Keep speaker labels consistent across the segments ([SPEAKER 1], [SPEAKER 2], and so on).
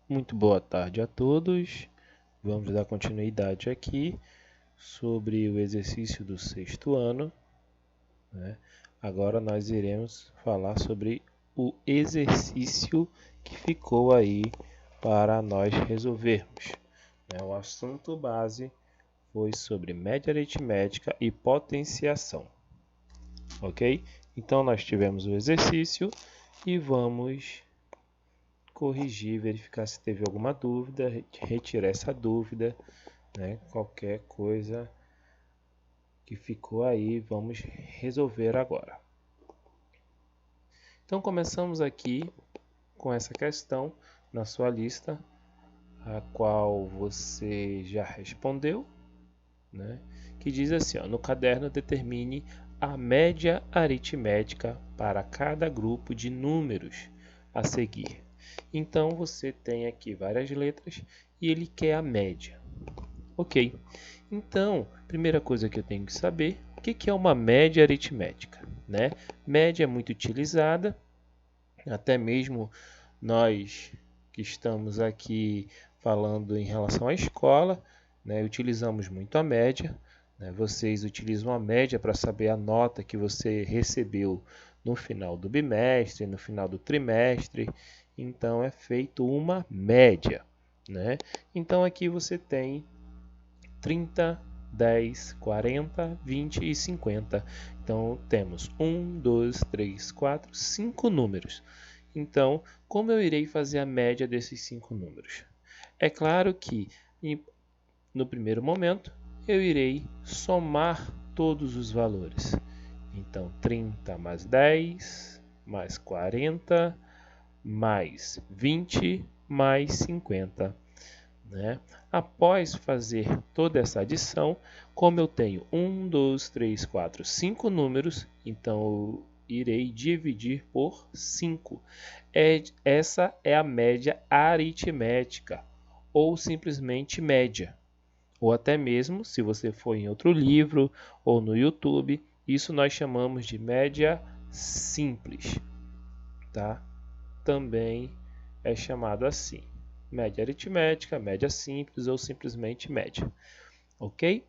[SPEAKER 1] Muito boa tarde a todos. Vamos dar continuidade aqui sobre o exercício do sexto ano, né? Agora nós iremos falar sobre o exercício que ficou aí para nós resolvermos, né? O assunto base foi sobre média aritmética e potenciação, ok? Então nós tivemos o exercício e vamos corrigir, verificar se teve alguma dúvida, retirar essa dúvida, né? Qualquer coisa que ficou aí, vamos resolver agora. Então começamos aqui com essa questão na sua lista, a qual você já respondeu, né? Que diz assim, ó, no caderno determine a média aritmética para cada grupo de números a seguir. Então você tem aqui várias letras e ele quer a média. Ok, então, primeira coisa que eu tenho que saber, o que é uma média aritmética, né? Média é muito utilizada, até mesmo nós que estamos aqui falando em relação à escola, né, utilizamos muito a média, né? Vocês utilizam a média para saber a nota que você recebeu no final do bimestre, no final do trimestre. Então é feito uma média, né? Então aqui você tem 30, 10, 40, 20 e 50. Então temos 1, 2, 3, 4, 5 números. Então, como eu irei fazer a média desses 5 números? É claro que no primeiro momento eu irei somar todos os valores. Então 30 mais 10 mais 40 mais 20 mais 50. Né? Após fazer toda essa adição, como eu tenho 1, 2, 3, 4, 5 números, então eu irei dividir por 5. Essa é a média aritmética, ou simplesmente média. Ou até mesmo, se você for em outro livro ou no YouTube, isso nós chamamos de média simples. Tá? Também é chamado assim. Média aritmética, média simples ou simplesmente média. Ok?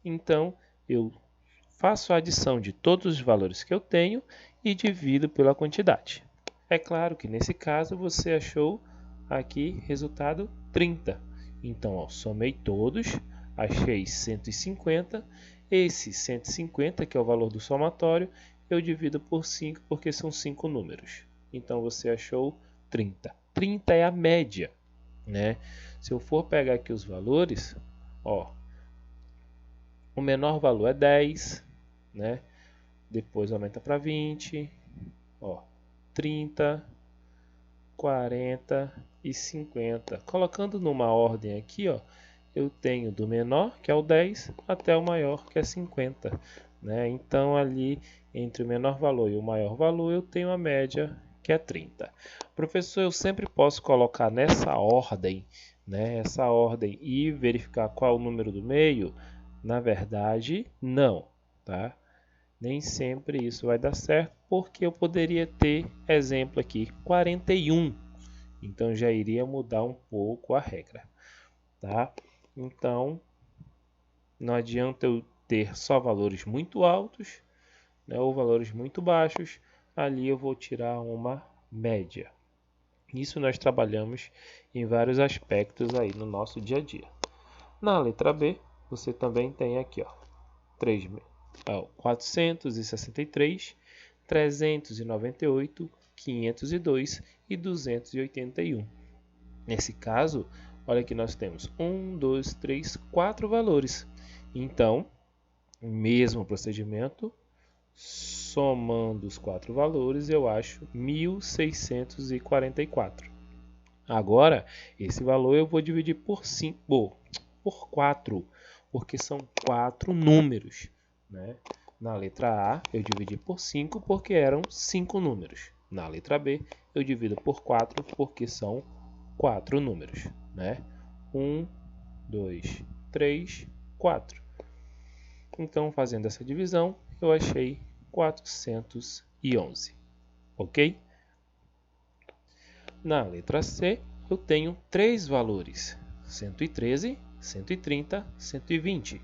[SPEAKER 1] Então, eu faço a adição de todos os valores que eu tenho e divido pela quantidade. É claro que nesse caso você achou aqui resultado 30. Então, ó, somei todos, achei 150. Esse 150, que é o valor do somatório, eu divido por 5 porque são 5 números. Então, você achou 30. 30 é a média, né? Se eu for pegar aqui os valores, ó, o menor valor é 10, né? Depois aumenta para 20, ó, 30, 40 e 50. Colocando numa ordem aqui, ó, eu tenho do menor, que é o 10, até o maior, que é 50. Né? Então, ali, entre o menor valor e o maior valor, eu tenho a média, que é 30. Professor, eu sempre posso colocar nessa ordem, né, essa ordem e verificar qual o número do meio? Na verdade, não. Tá? Nem sempre isso vai dar certo, porque eu poderia ter, exemplo aqui, 41. Então já iria mudar um pouco a regra, tá? Então, não adianta eu ter só valores muito altos, né, ou valores muito baixos, ali eu vou tirar uma média. Isso nós trabalhamos em vários aspectos aí no nosso dia a dia. Na letra B, você também tem aqui, ó, 463, 398, 502 e 281. Nesse caso, olha que nós temos 1, 2, 3, 4 valores. Então, mesmo procedimento, somando os 4 valores, eu acho 1644. Agora, esse valor eu vou dividir por 5, por 4, porque são 4 números, né? Na letra A, eu dividi por 5 porque eram 5 números. Na letra B, eu divido por 4 porque são 4 números, né? 1, 2, 3, 4. Então, fazendo essa divisão, eu achei 411, ok? Na letra C, eu tenho 3 valores, 113, 130, 120.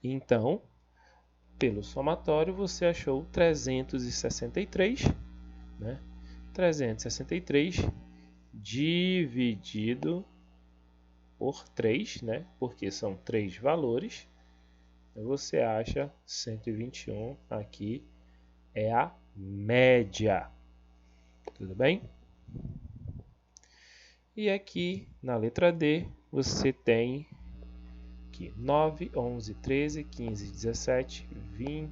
[SPEAKER 1] Então, pelo somatório, você achou 363, né? 363 dividido por 3, né? Porque são 3 valores. Você acha 121 aqui é a média. Tudo bem? E aqui na letra D, você tem aqui 9, 11, 13, 15, 17, 20,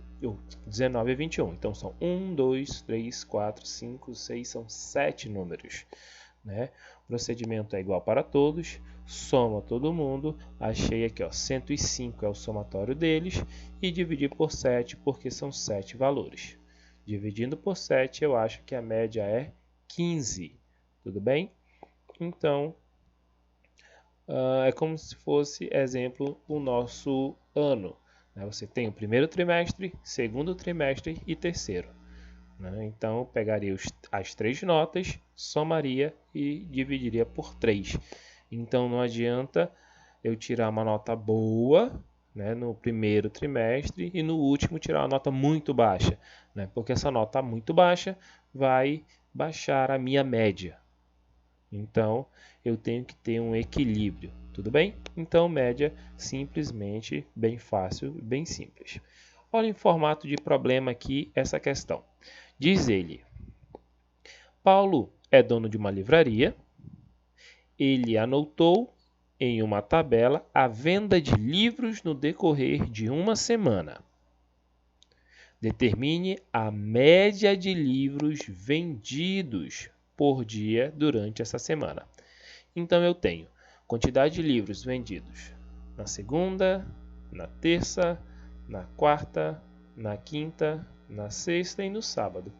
[SPEAKER 1] 19 e 21. Então são 1, 2, 3, 4, 5, 6, são 7 números. Né? O procedimento é igual para todos, soma todo mundo, achei aqui, ó, 105 é o somatório deles, e dividir por 7, porque são 7 valores. Dividindo por 7, eu acho que a média é 15, tudo bem? Então, é como se fosse, exemplo, o nosso ano. Né? Você tem o primeiro trimestre, segundo trimestre e terceiro. Né? Então, eu pegaria as 3 notas, somaria e dividiria por 3. Então, não adianta eu tirar uma nota boa, né, no primeiro trimestre e no último tirar uma nota muito baixa. Né? Porque essa nota muito baixa vai baixar a minha média. Então, eu tenho que ter um equilíbrio, tudo bem? Então, média, simplesmente, bem fácil, bem simples. Olha em formato de problema aqui essa questão. Diz ele, Paulo é dono de uma livraria, ele anotou em uma tabela a venda de livros no decorrer de uma semana. Determine a média de livros vendidos por dia durante essa semana. Então, eu tenho quantidade de livros vendidos na segunda, na terça, na quarta, na quinta, na sexta e no sábado.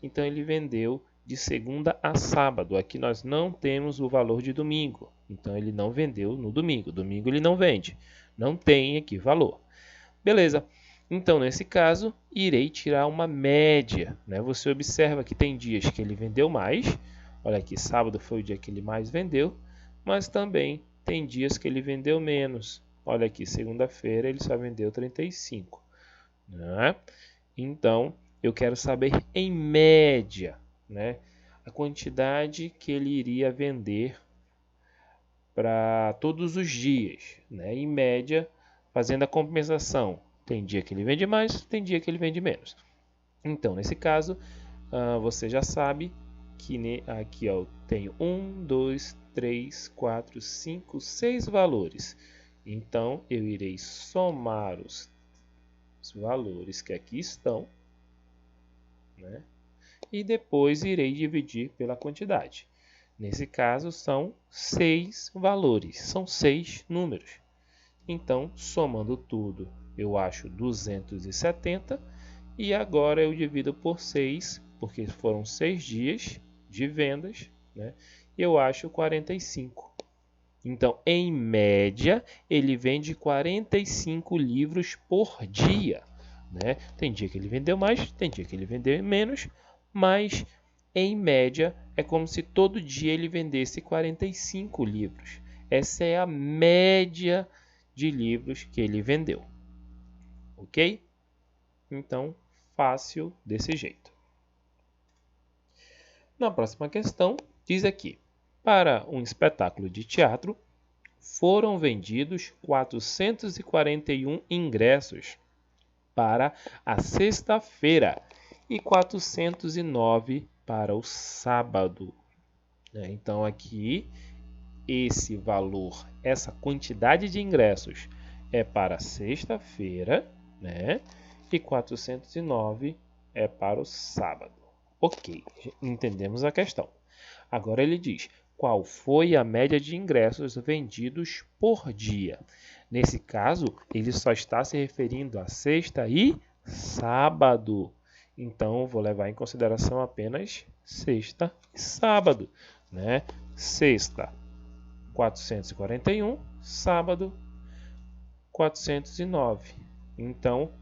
[SPEAKER 1] Então, ele vendeu de segunda a sábado. Aqui nós não temos o valor de domingo. Então, ele não vendeu no domingo. Domingo ele não vende. Não tem aqui valor. Beleza. Então, nesse caso, irei tirar uma média. Né? Você observa que tem dias que ele vendeu mais. Olha aqui, sábado foi o dia que ele mais vendeu. Mas também tem dias que ele vendeu menos. Olha aqui, segunda-feira ele só vendeu 35. Né? Então, eu quero saber em média, né, a quantidade que ele iria vender para todos os dias. Né? Em média, fazendo a compensação. Tem dia que ele vende mais, tem dia que ele vende menos. Então, nesse caso, você já sabe que aqui eu tenho 1, 2, 3, 4, 5, 6 valores. Então, eu irei somar os valores que aqui estão, né? E depois irei dividir pela quantidade. Nesse caso, são 6 valores, são 6 números. Então, somando tudo, eu acho 270. E agora eu divido por 6, porque foram 6 dias de vendas, né? Eu acho 45. Então, em média, ele vende 45 livros por dia. Né? Tem dia que ele vendeu mais, tem dia que ele vendeu menos, mas em média é como se todo dia ele vendesse 45 livros. Essa é a média de livros que ele vendeu. Ok? Então, fácil desse jeito. Na próxima questão, diz aqui: para um espetáculo de teatro, foram vendidos 441 ingressos para a sexta-feira e 409 para o sábado. Então, aqui, esse valor, essa quantidade de ingressos é para sexta-feira, né? E 409 é para o sábado. Ok, entendemos a questão. Agora ele diz, qual foi a média de ingressos vendidos por dia? Nesse caso, ele só está se referindo a sexta e sábado. Então, vou levar em consideração apenas sexta e sábado. Né? Sexta, 441, sábado, 409. Então,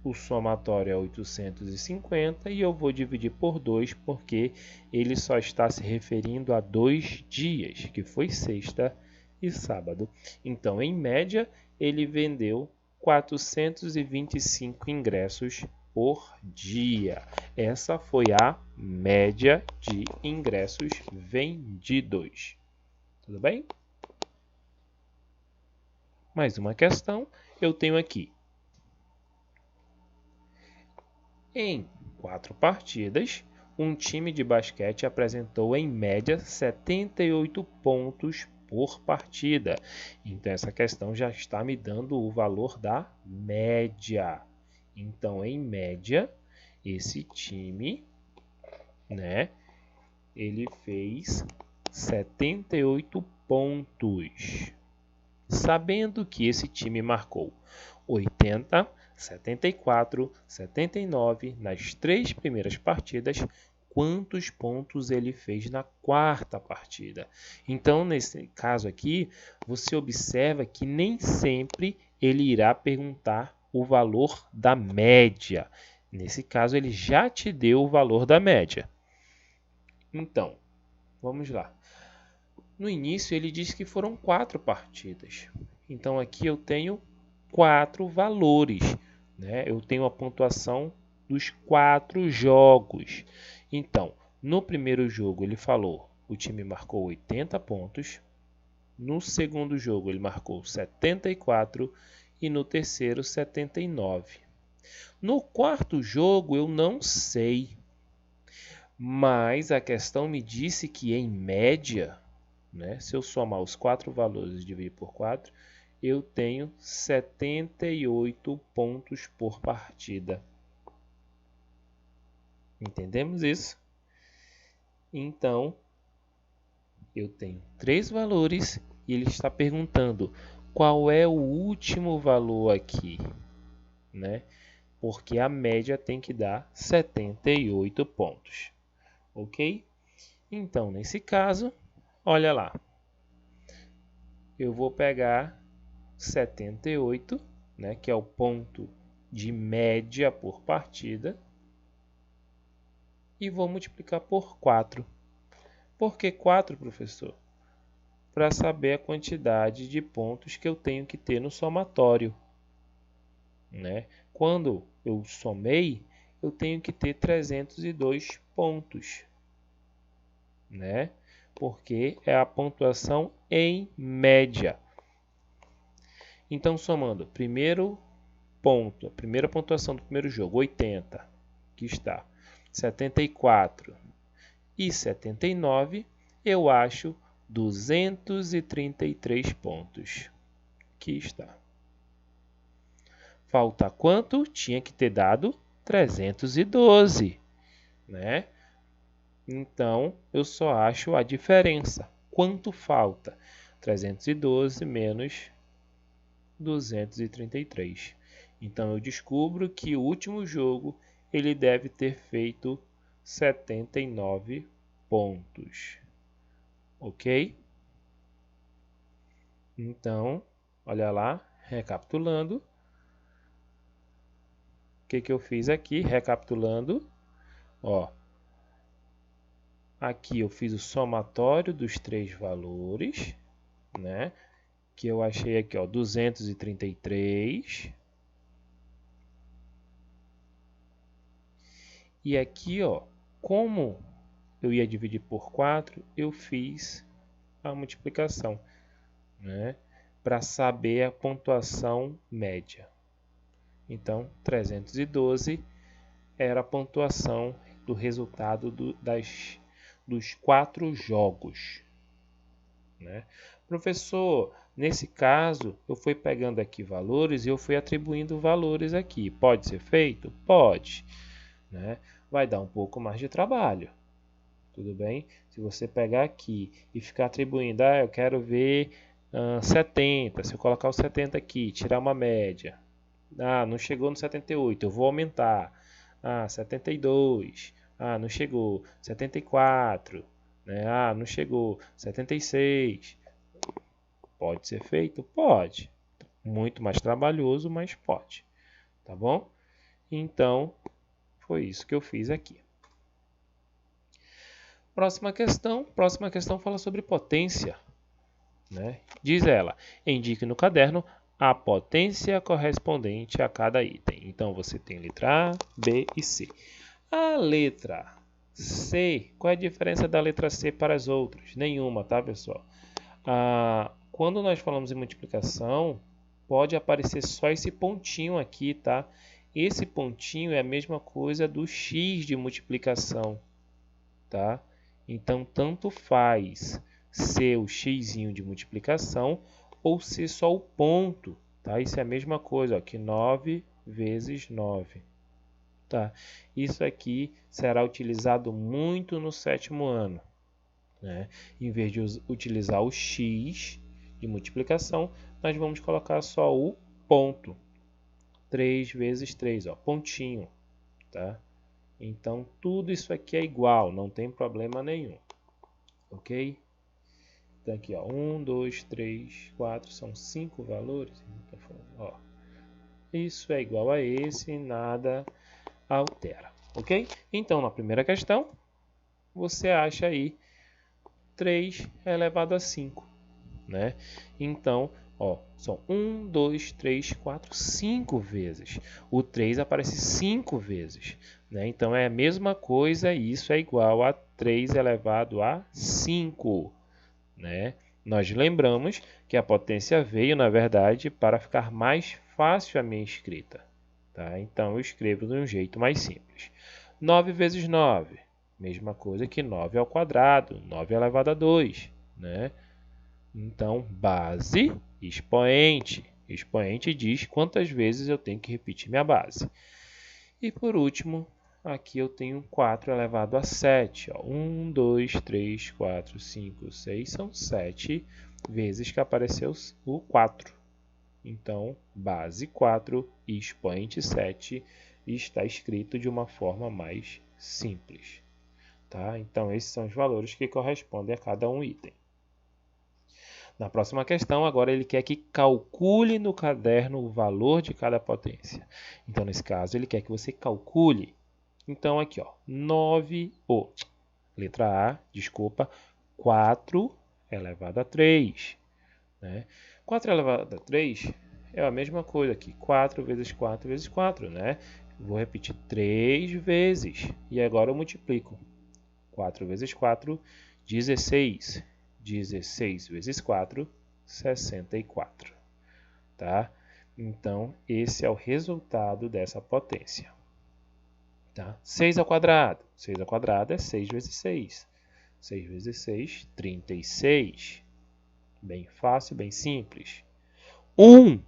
[SPEAKER 1] o somatório é 850 e eu vou dividir por 2 porque ele só está se referindo a 2 dias, que foi sexta e sábado. Então, em média, ele vendeu 425 ingressos por dia. Essa foi a média de ingressos vendidos. Tudo bem? Mais uma questão eu tenho aqui. Em 4 partidas, um time de basquete apresentou em média 78 pontos por partida. Então, essa questão já está me dando o valor da média. Então, em média, esse time, né, ele fez 78 pontos. Sabendo que esse time marcou 80, 74, 79 nas 3 primeiras partidas, quantos pontos ele fez na quarta partida? Então, nesse caso aqui, você observa que nem sempre ele irá perguntar o valor da média. Nesse caso, ele já te deu o valor da média. Então, vamos lá. No início, ele diz que foram 4 partidas. Então, aqui eu tenho 4 valores, né? Eu tenho a pontuação dos 4 jogos. Então, no primeiro jogo, ele falou, o time marcou 80 pontos. No segundo jogo, ele marcou 74 e no terceiro, 79. No quarto jogo, eu não sei, mas a questão me disse que, em média, né, se eu somar os 4 valores e dividir por 4, eu tenho 78 pontos por partida. Entendemos isso? Então, eu tenho 3 valores e ele está perguntando qual é o último valor aqui, né? Porque a média tem que dar 78 pontos. Ok? Então, nesse caso, olha lá. Eu vou pegar 78, né, que é o ponto de média por partida, e vou multiplicar por 4. Por que 4, professor? Para saber a quantidade de pontos que eu tenho que ter no somatório, né? Quando eu somei, eu tenho que ter 302 pontos, né? Porque é a pontuação em média. Então, somando, primeiro ponto, a primeira pontuação do primeiro jogo, 80, que está 74 e 79, eu acho 233 pontos, que está. Falta quanto? Tinha que ter dado 312, né? Então, eu só acho a diferença. Quanto falta? 312 menos 233. Então, eu descubro que o último jogo ele deve ter feito 79 pontos. Ok? Então, olha lá, recapitulando. O que eu fiz aqui? Recapitulando. Ó, aqui eu fiz o somatório dos 3 valores, né? Que eu achei aqui, ó, 233. E aqui, ó, como eu ia dividir por 4, eu fiz a multiplicação, né, para saber a pontuação média. Então, 312 era a pontuação do resultado dos 4 jogos, né? Professor, nesse caso, eu fui pegando aqui valores e eu fui atribuindo valores aqui. Pode ser feito? Pode, né? Vai dar um pouco mais de trabalho. Tudo bem? Se você pegar aqui e ficar atribuindo, eu quero ver 70. Se eu colocar o 70 aqui, tirar uma média. Não chegou no 78, eu vou aumentar. 72. Não chegou. 74. Né? Não chegou. 76. Pode ser feito? Pode. Muito mais trabalhoso, mas pode. Tá bom? Então, foi isso que eu fiz aqui. Próxima questão fala sobre potência, né? Diz ela, indique no caderno a potência correspondente a cada item. Então, você tem letra A, B e C. A letra C, qual é a diferença da letra C para as outras? Nenhuma, tá, pessoal? Quando nós falamos em multiplicação, pode aparecer só esse pontinho aqui, tá? Esse pontinho é a mesma coisa do x de multiplicação, tá? Então, tanto faz ser o x de multiplicação ou ser só o ponto, tá? Isso é a mesma coisa, ó, que 9 vezes 9. Tá? Isso aqui será utilizado muito no 7º ano, né? Em vez de utilizar o x de multiplicação, nós vamos colocar só o ponto. 3 vezes 3, ó, pontinho. Tá? Então, tudo isso aqui é igual, não tem problema nenhum. Ok? Então, aqui, ó, 1, 2, 3, 4, são 5 valores. Ó, isso é igual a esse, nada altera. Ok? Então, na primeira questão, você acha aí 3 elevado a 5. Né? Então, ó, são 1, 2, 3, 4, 5 vezes. O 3 aparece 5 vezes. Né? Então, é a mesma coisa, e isso é igual a 3 elevado a 5. Né? Nós lembramos que a potência veio, na verdade, para ficar mais fácil a minha escrita. Tá? Então, eu escrevo de um jeito mais simples. 9 vezes 9, mesma coisa que 9 ao quadrado, 9 elevado a 2. Né? Então, base, expoente. Expoente diz quantas vezes eu tenho que repetir minha base. E por último, aqui eu tenho 4 elevado a 7. Ó. 1, 2, 3, 4, 5, 6, são 7 vezes que apareceu o 4. Então, base 4 e expoente 7 está escrito de uma forma mais simples. Tá? Então, esses são os valores que correspondem a cada um item. Na próxima questão, agora ele quer que calcule no caderno o valor de cada potência. Então, nesse caso, ele quer que você calcule. Então, aqui, ó, 9, letra A, desculpa, 4 elevado a 3. Né? 4 elevado a 3 é a mesma coisa aqui, 4 vezes 4 vezes 4, né? Vou repetir 3 vezes, e agora eu multiplico. 4 vezes 4, 16. 16 vezes 4, 64. Tá? Então, esse é o resultado dessa potência. Tá? 6 ao quadrado. 6 ao quadrado é 6 vezes 6. 6 vezes 6, 36. Bem fácil, bem simples. 1.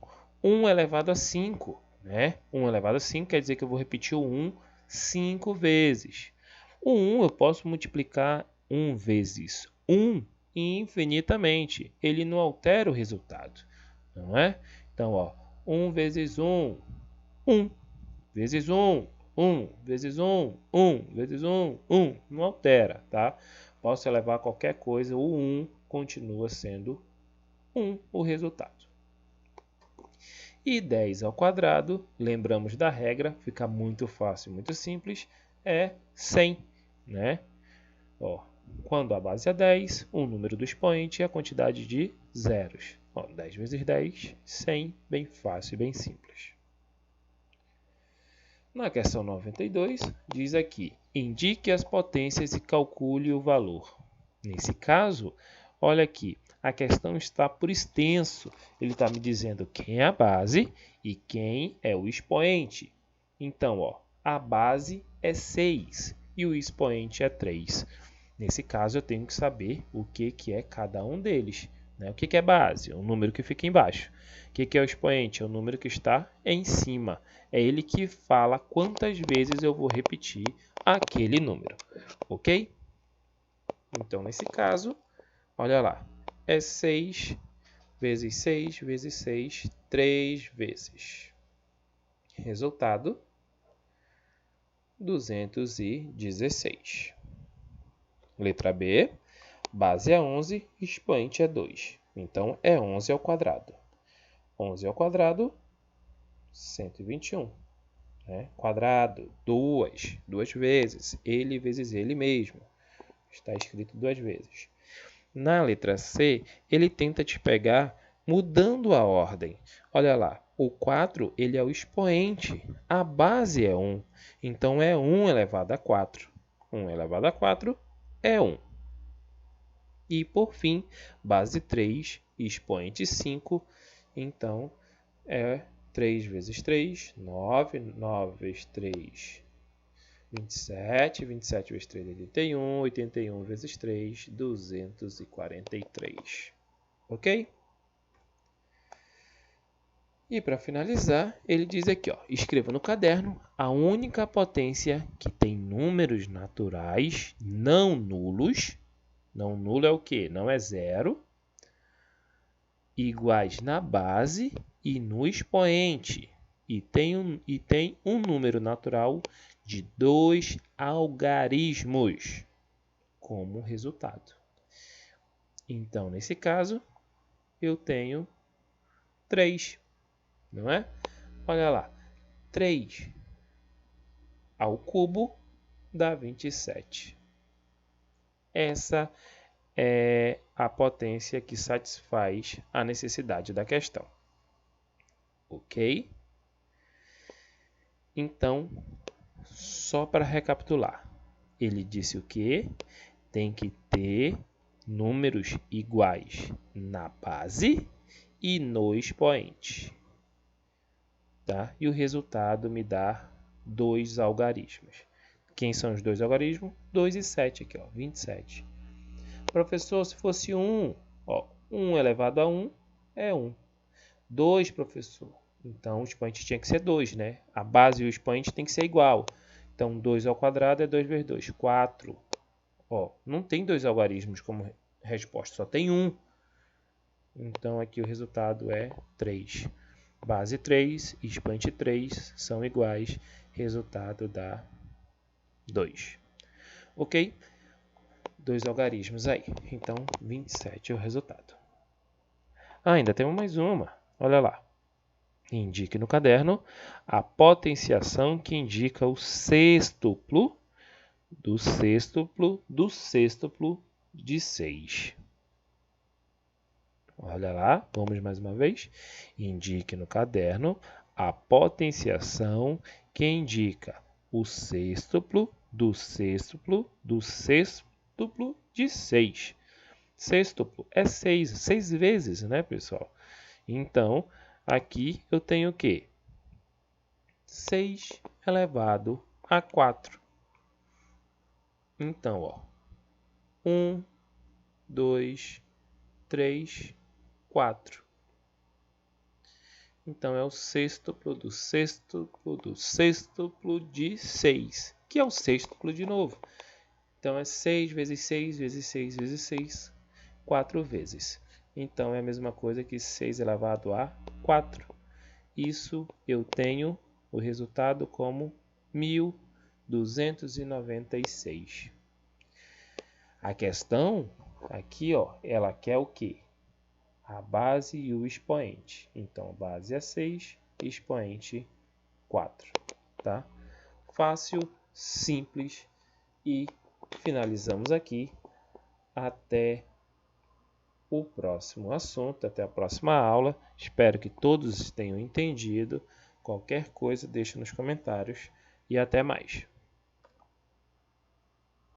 [SPEAKER 1] 1 elevado a 5. Né? 1 elevado a 5 quer dizer que eu vou repetir o 1 5 vezes. O 1 eu posso multiplicar 1 vezes 1 infinitamente. Ele não altera o resultado. Não é? Então, ó, 1 vezes 1, 1 vezes 1, 1 vezes 1, 1 vezes 1, 1. Não altera, tá? Posso elevar qualquer coisa, o 1 continua sendo 1 o resultado. E 10 ao quadrado, lembramos da regra, fica muito fácil, muito simples, é 100, né? Ó, quando a base é 10, o número do expoente é a quantidade de zeros. Ó, 10 vezes 10, 100, bem fácil e bem simples. Na questão 92, diz aqui, indique as potências e calcule o valor. Nesse caso, olha aqui, a questão está por extenso. Ele está me dizendo quem é a base e quem é o expoente. Então, ó, a base é 6 e o expoente é 3. Nesse caso, eu tenho que saber o que é cada um deles. Né? O que é base? É o número que fica embaixo. O que é o expoente? É o número que está em cima. É ele que fala quantas vezes eu vou repetir aquele número. Ok? Então, nesse caso, olha lá. É 6 vezes 6 vezes 6, 3 vezes. Resultado, 216. Letra B, base é 11, expoente é 2. Então, é 11 ao quadrado. 11 ao quadrado, 121. né? Quadrado, duas vezes. Ele vezes ele mesmo. Está escrito duas vezes. Na letra C, ele tenta te pegar mudando a ordem. Olha lá, o 4 ele é o expoente, a base é 1. Então, é 1 elevado a 4. 1 elevado a 4 é 1. E, por fim, base 3, expoente 5. Então, é 3 vezes 3, 9. 9 vezes 3, 27. 27 vezes 3, 81. 81 vezes 3, 243. Ok? E para finalizar, ele diz aqui, ó, escreva no caderno a única potência que tem números naturais não nulos. Não nulo é o quê? Não é zero. Iguais na base e no expoente. E tem um número natural de 2 algarismos como resultado. Então, nesse caso, eu tenho 3, não é? Olha lá, 3 ao cubo dá 27. Essa é a potência que satisfaz a necessidade da questão. Ok? Então, só para recapitular, ele disse o quê? Tem que ter números iguais na base e no expoente. Tá? E o resultado me dá 2 algarismos. Quem são os 2 algarismos? 2 e 7 aqui, ó, 27. Professor, se fosse 1, ó, 1 elevado a 1 é 1. 2, professor. Então, o expoente tinha que ser 2, né? A base e o expoente tem que ser igual. Então, 2 ao quadrado é 2 vezes 2, 4. Ó, não tem 2 algarismos como resposta, só tem 1. Então, aqui o resultado é 3. Base 3, expoente 3 são iguais. Resultado dá 2. Ok? 2 algarismos aí. Então, 27 é o resultado. Ainda temos mais uma. Olha lá. Indique no caderno a potenciação que indica o sextuplo do sextuplo do sextuplo de 6. Olha lá, vamos mais uma vez. Indique no caderno a potenciação que indica o sextuplo do sextuplo do sextuplo de 6. Sextuplo é 6, 6 vezes, né, pessoal? Então, aqui eu tenho o quê? 6 elevado a 4. Então, ó, 1, 2, 3, 4. Então, é o sextuplo do sextuplo do sextuplo de 6, que é o sextuplo de novo. Então, é 6 vezes 6 vezes 6 vezes 6, 4 vezes. Então, é a mesma coisa que 6 elevado a 4. Isso eu tenho o resultado como 1.296. A questão aqui, ó, ela quer o quê? A base e o expoente. Então, a base é 6, expoente 4. Tá? Fácil, simples e finalizamos aqui. Até o próximo assunto, até a próxima aula. Espero que todos tenham entendido. Qualquer coisa, deixe nos comentários e até mais.